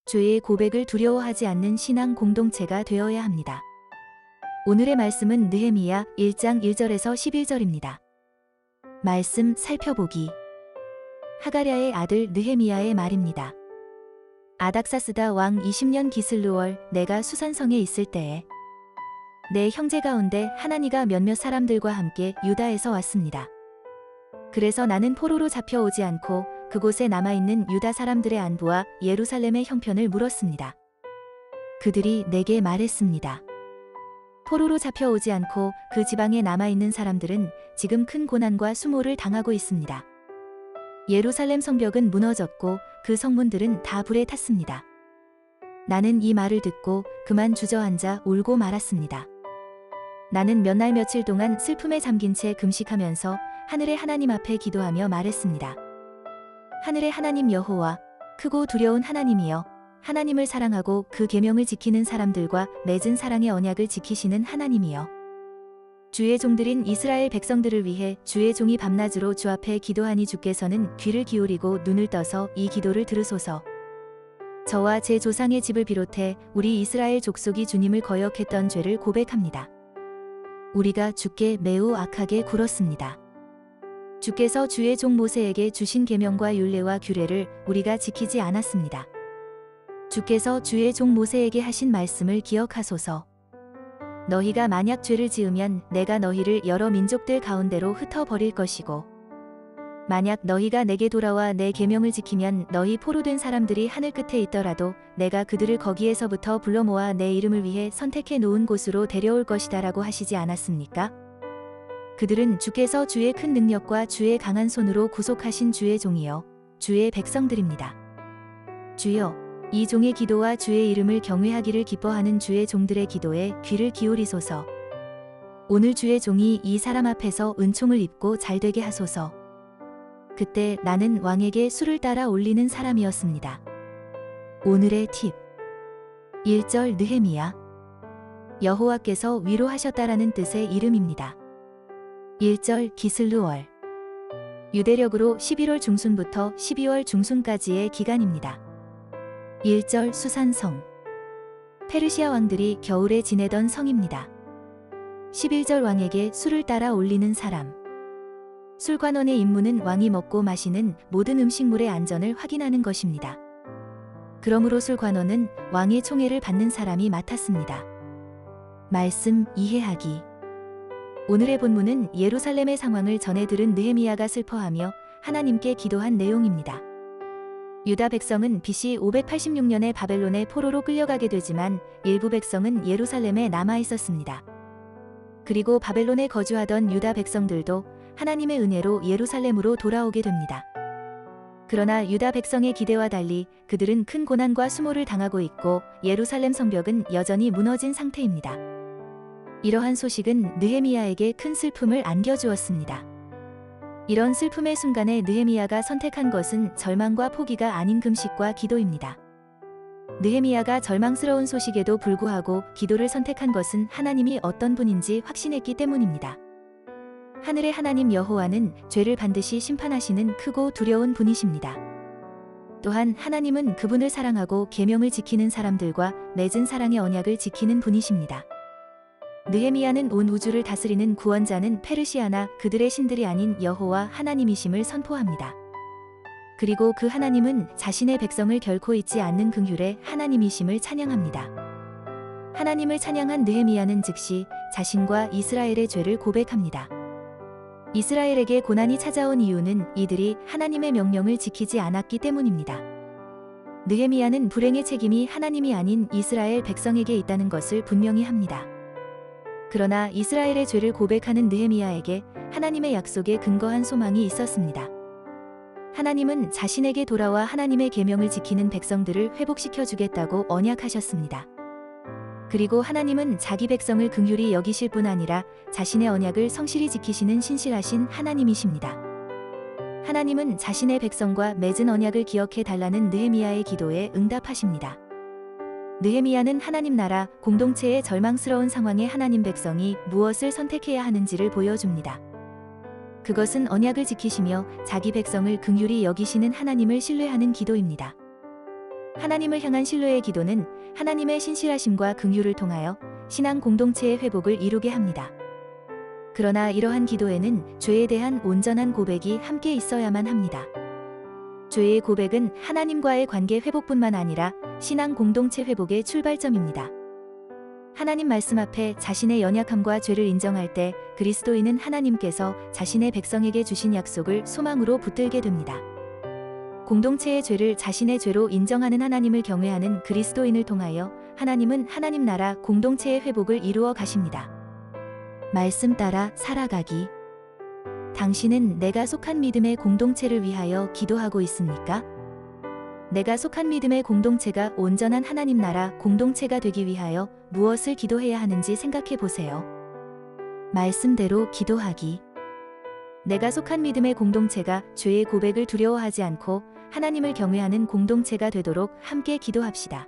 죄의 고백을 두려워하지 않는 신앙 공동체가 되어야 합니다. 오늘의 말씀은 느헤미야 1장 1절에서 11절입니다. 말씀 살펴보기. 하가랴의 아들 느헤미야의 말입니다. 아닥사스다 왕 20년 기슬루월 내가 수산성에 있을 때에 내 형제 가운데 하나니가 몇몇 사람들과 함께 유다에서 왔습니다. 그래서 나는 포로로 잡혀오지 않고 그곳에 남아있는 유다 사람들의 안부와 예루살렘의 형편을 물었습니다. 그들이 내게 말했습니다. 포로로 잡혀오지 않고 그 지방에 남아있는 사람들은 지금 큰 고난과 수모를 당하고 있습니다. 예루살렘 성벽은 무너졌고 그 성문들은 다 불에 탔습니다. 나는 이 말을 듣고 그만 주저앉아 울고 말았습니다. 나는 몇 날 며칠 동안 슬픔에 잠긴 채 금식하면서 하늘의 하나님 앞에 기도하며 말했습니다. 하늘의 하나님 여호와, 크고 두려운 하나님이여, 하나님을 사랑하고 그 계명을 지키는 사람들과 맺은 사랑의 언약을 지키시는 하나님이여. 주의 종들인 이스라엘 백성들을 위해 주의 종이 밤낮으로 주 앞에 기도하니 주께서는 귀를 기울이고 눈을 떠서 이 기도를 들으소서. 저와 제 조상의 집을 비롯해 우리 이스라엘 족속이 주님을 거역했던 죄를 고백합니다. 우리가 주께 매우 악하게 굴었습니다. 주께서 주의 종 모세에게 주신 계명과 율례와 규례를 우리가 지키지 않았습니다. 주께서 주의 종 모세에게 하신 말씀을 기억하소서. 너희가 만약 죄를 지으면 내가 너희를 여러 민족들 가운데로 흩어버릴 것이고 만약 너희가 내게 돌아와 내 계명을 지키면 너희 포로된 사람들이 하늘 끝에 있더라도 내가 그들을 거기에서부터 불러 모아 내 이름을 위해 선택해 놓은 곳으로 데려올 것이다 라고 하시지 않았습니까? 그들은 주께서 주의 큰 능력과 주의 강한 손으로 구속하신 주의 종이요 주의 백성들입니다. 주여, 이 종의 기도와 주의 이름을 경외하기를 기뻐하는 주의 종들의 기도에 귀를 기울이소서. 오늘 주의 종이 이 사람 앞에서 은총을 입고 잘되게 하소서. 그때 나는 왕에게 술을 따라 올리는 사람이었습니다. 오늘의 팁. 1절 느헤미야. 여호와께서 위로하셨다라는 뜻의 이름입니다. 1절 기슬루월. 유대력으로 11월 중순부터 12월 중순까지의 기간입니다. 1절 수산성. 페르시아 왕들이 겨울에 지내던 성입니다. 11절 왕에게 술을 따라 올리는 사람. 술관원의 임무는 왕이 먹고 마시는 모든 음식물의 안전을 확인하는 것입니다. 그러므로 술관원은 왕의 총애를 받는 사람이 맡았습니다. 말씀 이해하기. 오늘의 본문은 예루살렘의 상황을 전해 들은 느헤미야가 슬퍼하며 하나님께 기도한 내용입니다. 유다 백성은 BC 586년에 바벨론의 포로로 끌려가게 되지만 일부 백성은 예루살렘에 남아 있었습니다. 그리고 바벨론에 거주하던 유다 백성들도 하나님의 은혜로 예루살렘으로 돌아오게 됩니다. 그러나 유다 백성의 기대와 달리 그들은 큰 고난과 수모를 당하고 있고 예루살렘 성벽은 여전히 무너진 상태입니다. 이러한 소식은 느헤미야에게 큰 슬픔을 안겨주었습니다. 이런 슬픔의 순간에 느헤미야가 선택한 것은 절망과 포기가 아닌 금식과 기도입니다. 느헤미야가 절망스러운 소식에도 불구하고 기도를 선택한 것은 하나님이 어떤 분인지 확신했기 때문입니다. 하늘의 하나님 여호와는 죄를 반드시 심판하시는 크고 두려운 분이십니다. 또한 하나님은 그분을 사랑하고 계명을 지키는 사람들과 맺은 사랑의 언약을 지키는 분이십니다. 느헤미야는 온 우주를 다스리는 구원자는 페르시아나 그들의 신들이 아닌 여호와 하나님이심을 선포합니다. 그리고 그 하나님은 자신의 백성을 결코 잊지 않는 긍휼의 하나님이심을 찬양합니다. 하나님을 찬양한 느헤미야는 즉시 자신과 이스라엘의 죄를 고백합니다. 이스라엘에게 고난이 찾아온 이유는 이들이 하나님의 명령을 지키지 않았기 때문입니다. 느헤미야는 불행의 책임이 하나님이 아닌 이스라엘 백성에게 있다는 것을 분명히 합니다. 그러나 이스라엘의 죄를 고백하는 느헤미야에게 하나님의 약속에 근거한 소망이 있었습니다. 하나님은 자신에게 돌아와 하나님의 계명을 지키는 백성들을 회복시켜 주겠다고 언약하셨습니다. 그리고 하나님은 자기 백성을 긍휼히 여기실 뿐 아니라 자신의 언약을 성실히 지키시는 신실하신 하나님이십니다. 하나님은 자신의 백성과 맺은 언약을 기억해 달라는 느헤미야의 기도에 응답하십니다. 느헤미야는 하나님 나라 공동체의 절망스러운 상황에 하나님 백성이 무엇을 선택해야 하는지를 보여줍니다. 그것은 언약을 지키시며 자기 백성을 긍휼히 여기시는 하나님을 신뢰하는 기도입니다. 하나님을 향한 신뢰의 기도는 하나님의 신실하심과 긍휼을 통하여 신앙 공동체의 회복을 이루게 합니다. 그러나 이러한 기도에는 죄에 대한 온전한 고백이 함께 있어야만 합니다. 죄의 고백은 하나님과의 관계 회복뿐만 아니라 신앙 공동체 회복의 출발점입니다. 하나님 말씀 앞에 자신의 연약함과 죄를 인정할 때 그리스도인은 하나님께서 자신의 백성에게 주신 약속을 소망으로 붙들게 됩니다. 공동체의 죄를 자신의 죄로 인정하는 하나님을 경외하는 그리스도인을 통하여 하나님은 하나님 나라 공동체의 회복을 이루어 가십니다. 말씀 따라 살아가기. 당신은 내가 속한 믿음의 공동체를 위하여 기도하고 있습니까? 내가 속한 믿음의 공동체가 온전한 하나님 나라 공동체가 되기 위하여 무엇을 기도해야 하는지 생각해 보세요. 말씀대로 기도하기. 내가 속한 믿음의 공동체가 죄의 고백을 두려워하지 않고 하나님을 경외하는 공동체가 되도록 함께 기도합시다.